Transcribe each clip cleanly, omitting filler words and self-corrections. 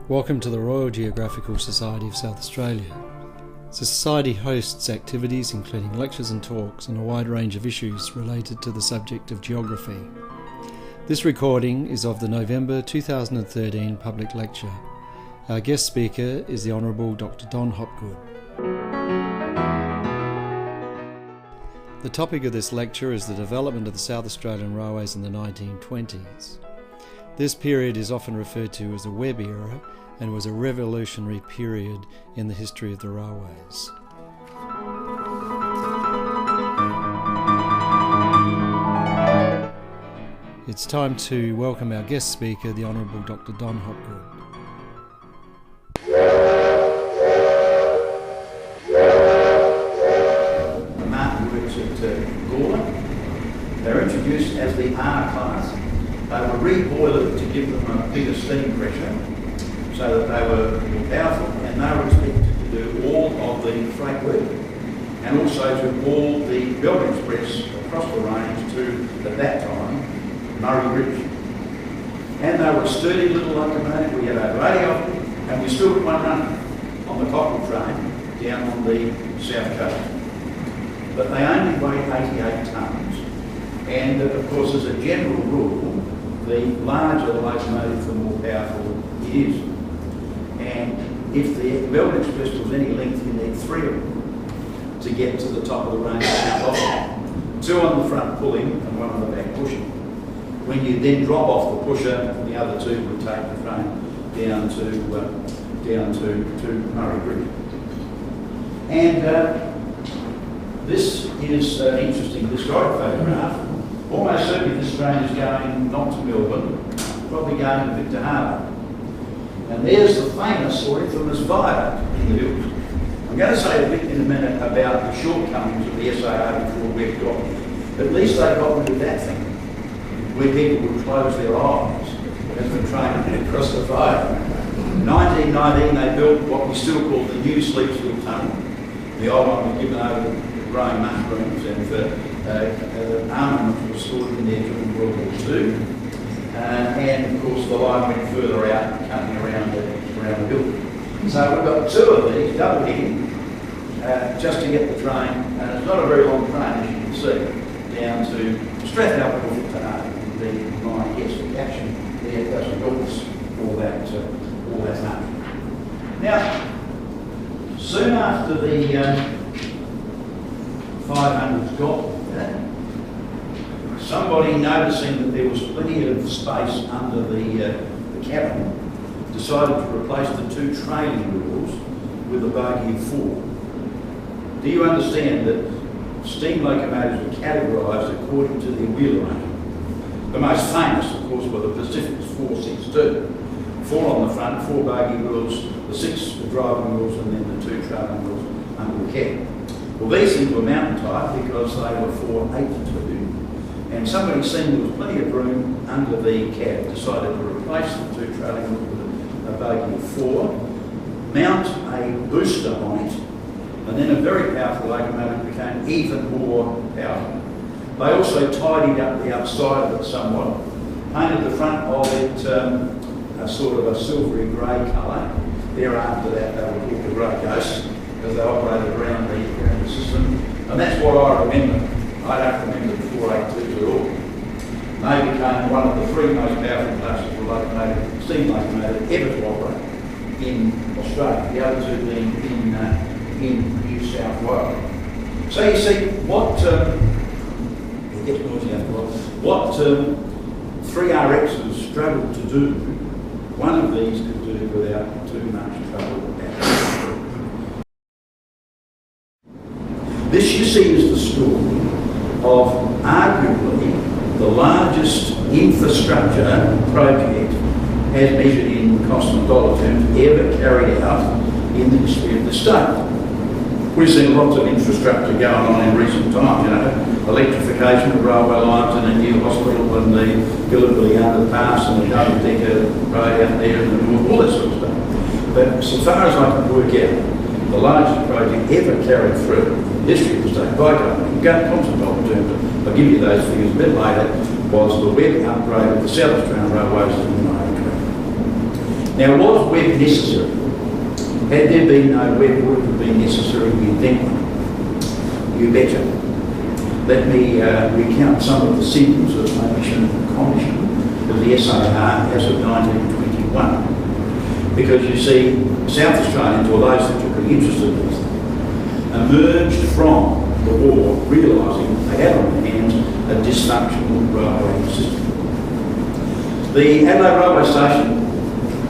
Welcome to the Royal Geographical Society of South Australia. The Society hosts activities including lectures and talks on a wide range of issues related to the subject of geography. This recording is of the November 2013 public lecture. Our guest speaker is the Honourable Dr. Don Hopgood. The topic of this lecture is the development of the South Australian railways in the 1920s. This period is often referred to as the Webb era and was a revolutionary period in the history of the railways. It's time to welcome our guest speaker, the Honourable Dr. Don Hopgood. Martin works at Gawler. They're introduced as the R class. They were reboiled to give them a bigger steam pressure so that they were more powerful, and they were expected to do all of the freight work and also to haul the Melbourne Express across the range to, at that time, Murray Bridge. And they were a sturdy little locomotive. We had over 80 of them, and we still got one running on the Cockerell train down on the south coast. But they only weigh 88 tonnes. And of course, as a general rule, the larger the locomotive, the more powerful it is. And if the Melbourne Express was any length, you need three of them to get to the top of the range. Two on the front pulling and one on the back pushing. When you then drop off the pusher, the other two would take the train down to Murray Bridge. And this is interesting, this right photograph. Almost certainly this train is going not to Melbourne, probably going to Victor Harbour. And there's the famous or infamous viaduct in the hills. I'm going to say a bit in a minute about the shortcomings of the SAA before we've got it. At least they got rid of that thing, where people would close their eyes as the train went across the viaduct. In 1919 they built what we still call the new Sleepsville Tunnel. The old one was given over to growing mushrooms and armament was stored in there during World War II. And of course the line went further out, cutting around the hill. So we've got two of these double heading just to get the train, and it's not a very long train as you can see, down to Strathhouse or Victor Harbour. The line gets the caption there, it doesn't help us all that much. Now, soon after the 500s got there, somebody noticing that there was plenty of space under the cabin decided to replace the two trailing wheels with a bogie of four. Do you understand that steam locomotives were categorised according to their wheel arrangement? The most famous, of course, were the Pacific's 462. Four on the front, four bogie wheels, the six driving wheels, and then the two trailing wheels under the cab. Well, these things were mountain type because they were 482. And somebody seen there was plenty of room under the cab, decided to replace the two trailing wheels with a bogie of four, mount a booster on it, and then a very powerful locomotive became even more powerful. They also tidied up the outside of it somewhat, painted the front of it a sort of a silvery grey colour. Thereafter that they were called the Grey Ghosts because they operated around the system, and that's what I remember. I don't remember the 482s at all. They became one of the three most powerful classes of steam locomotive ever to operate in Australia. The other two being in New South Wales. So you see what three RXs struggled to do, one of these could do without too much trouble. This, you see, is the story of arguably the largest infrastructure project as measured in cost and dollar terms ever carried out in the history of the state. We've seen lots of infrastructure going on in recent times, electrification of railway lines and a new hospital and the Gallipoli underpass and the double-decker road out there in the north, all that sort of stuff. But so far as I can work out, the largest project ever carried through in the history of the state by government, in constant dollar terms, I'll give you those figures a bit later, was the Webb upgrade of the South Australian railways to the Murray Track. Now, was Webb necessary? Had there been no Webb, would it have been necessary to invent one? You betcha. Let me recount some of the symptoms of omission and commission of the SAR as of 1921. Because you see, South Australians, or those that took an interest in these things, emerged from the war realising they had on their hands a dysfunctional railway system. The Adelaide Railway Station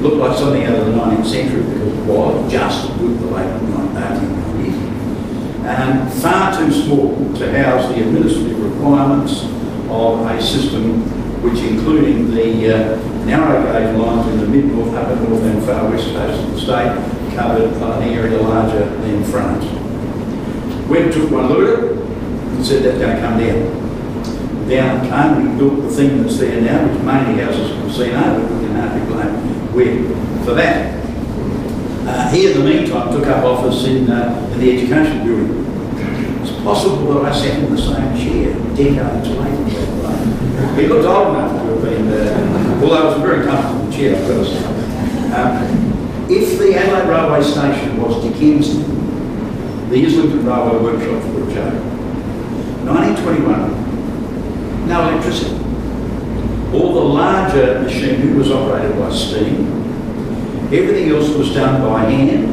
looked like something out of the 19th century because it was just with the late 1890s, and far too small to house the administrative requirements of a system which, including the narrow gauge lines in the mid-north, upper north and far west coast of the state, covered an area larger than France. Webb took one look at it and said that's going to come down. Down it came. We built the thing that's there now, which mainly houses a casino, but we can hardly blame Webb for that. He, in the meantime, took up office in the education building. It's possible that I sat in the same chair decades later. He looked old enough to have been, although it was a very comfortable chair, I've got to say. If the Adelaide Railway Station was Dickensian, the Islington Railway Workshops were a joke. 1921, no electricity. All the larger machinery was operated by steam. Everything else was done by hand.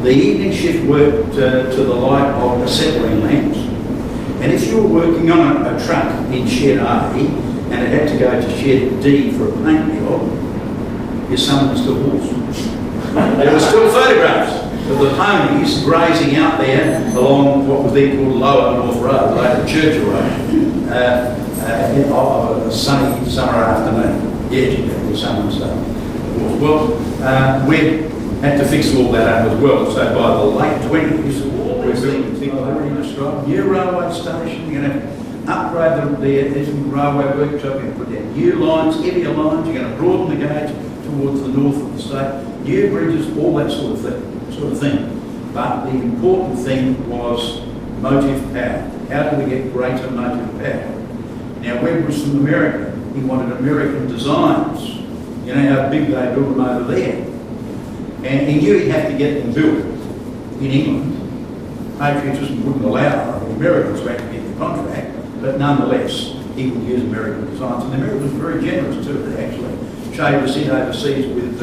The evening shift worked to the light of acetylene lamps. And if you were working on a truck in shed A and it had to go to shed D for a paint job, your son was still horse. There were still photographs of the ponies grazing out there along what was then called Lower North Road, later Churchill Road, of a sunny summer afternoon. Yeah, the sun and stuff. Well, Webb had to fix all that up as well. So by the late 20s, we're building things I've already described. New railway station, you're going to upgrade the railway workshop, you're going to put down new lines, heavier lines, you're going to broaden the gauge towards the north of the state, new bridges, all that sort of thing. But the important thing was motive power. How do we get greater motive power? Now, Webb was from America. He wanted American designs. You know how big they built them over there. And he knew he'd have to get them built in England. Patriotism wouldn't allow the Americans to actually get the contract, but nonetheless, he would use American designs. And the Americans were very generous too. They actually showed us in overseas with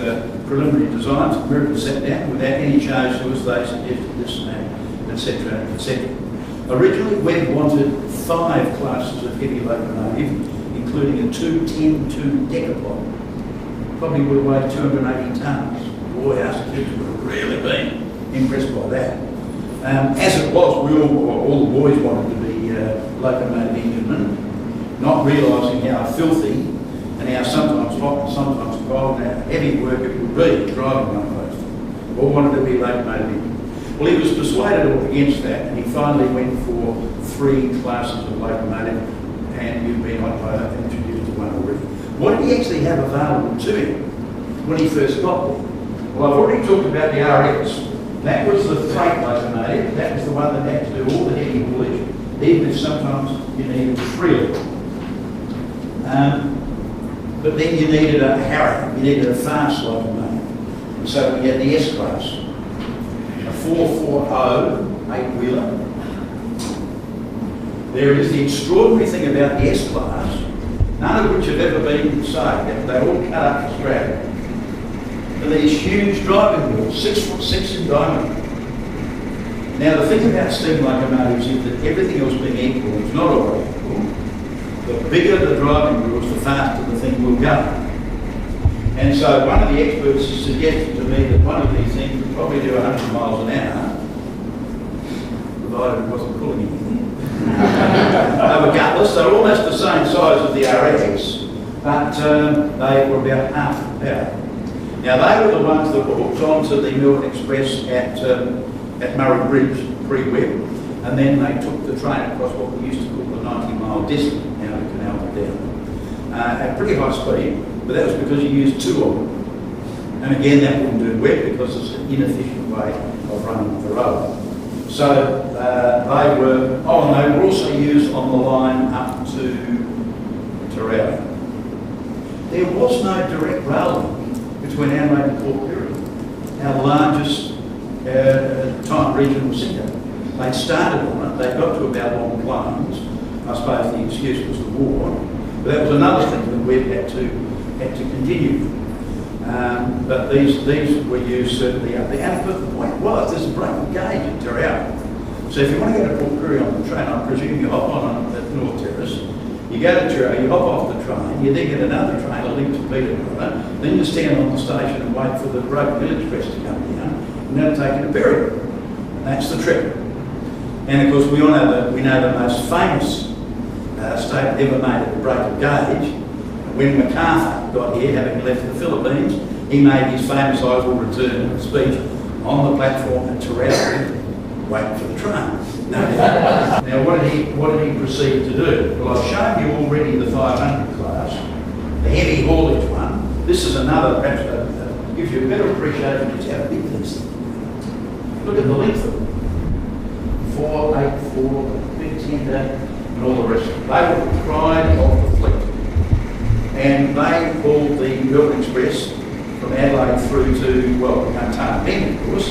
preliminary designs. The Americans sat down without any charge to us. They suggested this and that, etc., etc. Originally, Webb wanted 5 classes of heavy locomotive, including a 210-2 decapod. Probably would have weighed 280 tonnes. Boy, us kids would have really been impressed by that. As it was, all the boys wanted to be locomotive enginemen, not realising how filthy and how sometimes hot and sometimes cold and how heavy work it would be driving one of those things. All wanted to be locomotive enginemen. Well, he was persuaded against that, and he finally went for 3 classes of locomotive, and you've been introduced to one already. What did he actually have available to him when he first got there? Well, I've already talked about the RX. That was the freight locomotive. That was the one that had to do all the heavy haulage, even if sometimes you needed 3 of them. But then you needed a Harrier, you needed a fast locomotive. So we had the S-Class, a 440 8-wheeler. There is the extraordinary thing about the S-Class, none of which have ever been saved. They all cut up for scrap. And these huge driving wheels, 6'6" in diameter. Now the thing about steam locomotives is that everything else being equal, it's not always equal. The bigger the driving wheels, the faster the thing will go. And so one of the experts suggested to me that one of these things would probably do 100 miles an hour, provided it wasn't pulling anything. They were gutless, they were almost the same size as the RX, but they were about half the power. Now they were the ones that were hooked onto the Melbourne Express at Murray Bridge, pre-Webb, and then they took the train across what we used to call the 90-mile disc, now the canal down, at pretty high speed, but that was because you used 2 of them. And again, that wouldn't do Webb because it's an inefficient way of running the road. So they were also used on the line up to Rowley. There was no direct rail link between Adelaide and Port Pirie, our largest time regional centre. They started on it, they got to about Long Plains. I suppose the excuse was the war, but that was another thing that Webb had to continue. But these were used certainly up there. But the point was, there's a break gauge at Terrell. So if you want to go to Port Pirie on the train, I presume you hop on at North Terrace, you go to Terrell, you hop off the train, you then get another train, a link to Peterborough, then you stand on the station and wait for the Broken Hill Express to come down, and that'll take you to Berwick. And that's the trip. And of course, we know the most famous statement ever made at the break of gauge. When MacArthur got here, having left the Philippines, he made his famous "I will return" speech on the platform at Terrell, waiting for the train. Now, what did he proceed to do? Well, I've shown you already the 500 class, the heavy haulage one. This is another, perhaps, gives you a better appreciation of just how big this is. Look at the length of it. 484, big tender, and all the rest of it. They were the pride of the fleet. And they hauled the Melbourne Express from Adelaide through to, well, Tunnel Bend, of course,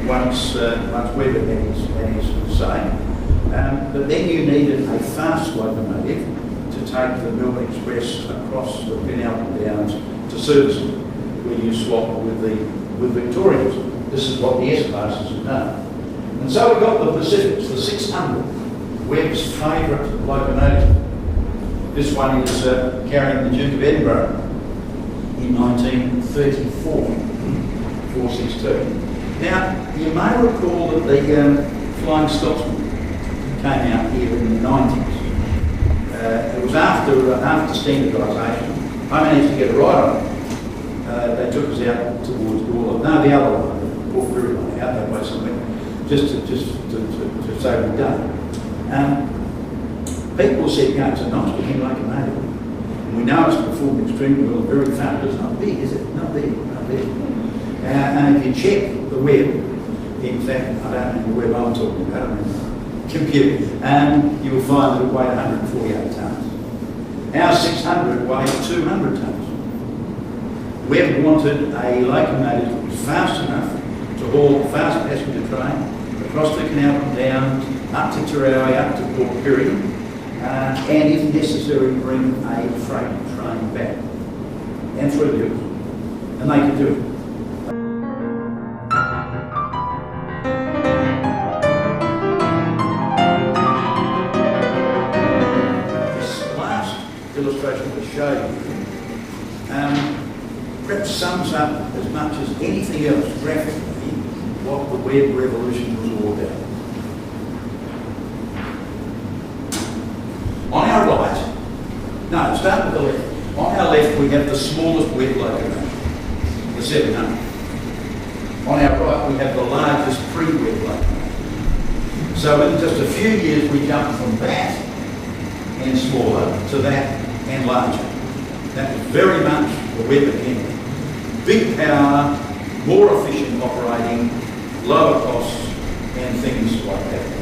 once Webb had his say. But then you needed a fast locomotive to take the Melbourne Express across the Penalty Downs to Serviceland, where you swap with Victorians. This is what the S-classes have done. And so we got the Pacifics, the 600, Webb's favourite locomotive. This one is carrying the Duke of Edinburgh in 1934, 462. Now, you may recall that the Flying Scotsman came out here in the 90s. It was after standardisation. I managed to get a ride on it. They took us out towards Gawler. No, the other one, the Port Pirie one, out that way somewhere, just to say we've done it. People said, it's a nice looking locomotive. And we know it's performed extremely well, very fast. It's not big, is it? Not big, not big. And if you check the Webb, in fact, I don't know the Webb I'm talking about, I mean, computer, you will find that it weighed 148 tonnes. Our 600 weighed 200 tonnes. Webb wanted a locomotive that was fast enough to haul a fast passenger train across the Canal Downs, up to Terrell, up to Port Pirie, and if necessary, bring a freight train back and through the hills. And they could do it. This last illustration we showed you perhaps sums up as much as anything else graphically what the Webb revolution was all about. On our right, no, start with the left. On our left, we have the smallest Webb locomotive, the 700. On our right, we have the largest pre-Webb locomotive. So in just a few years, we jumped from that and smaller to that and larger. That was very much the Webb agenda. Big power, more efficient operating, lower costs, and things like that.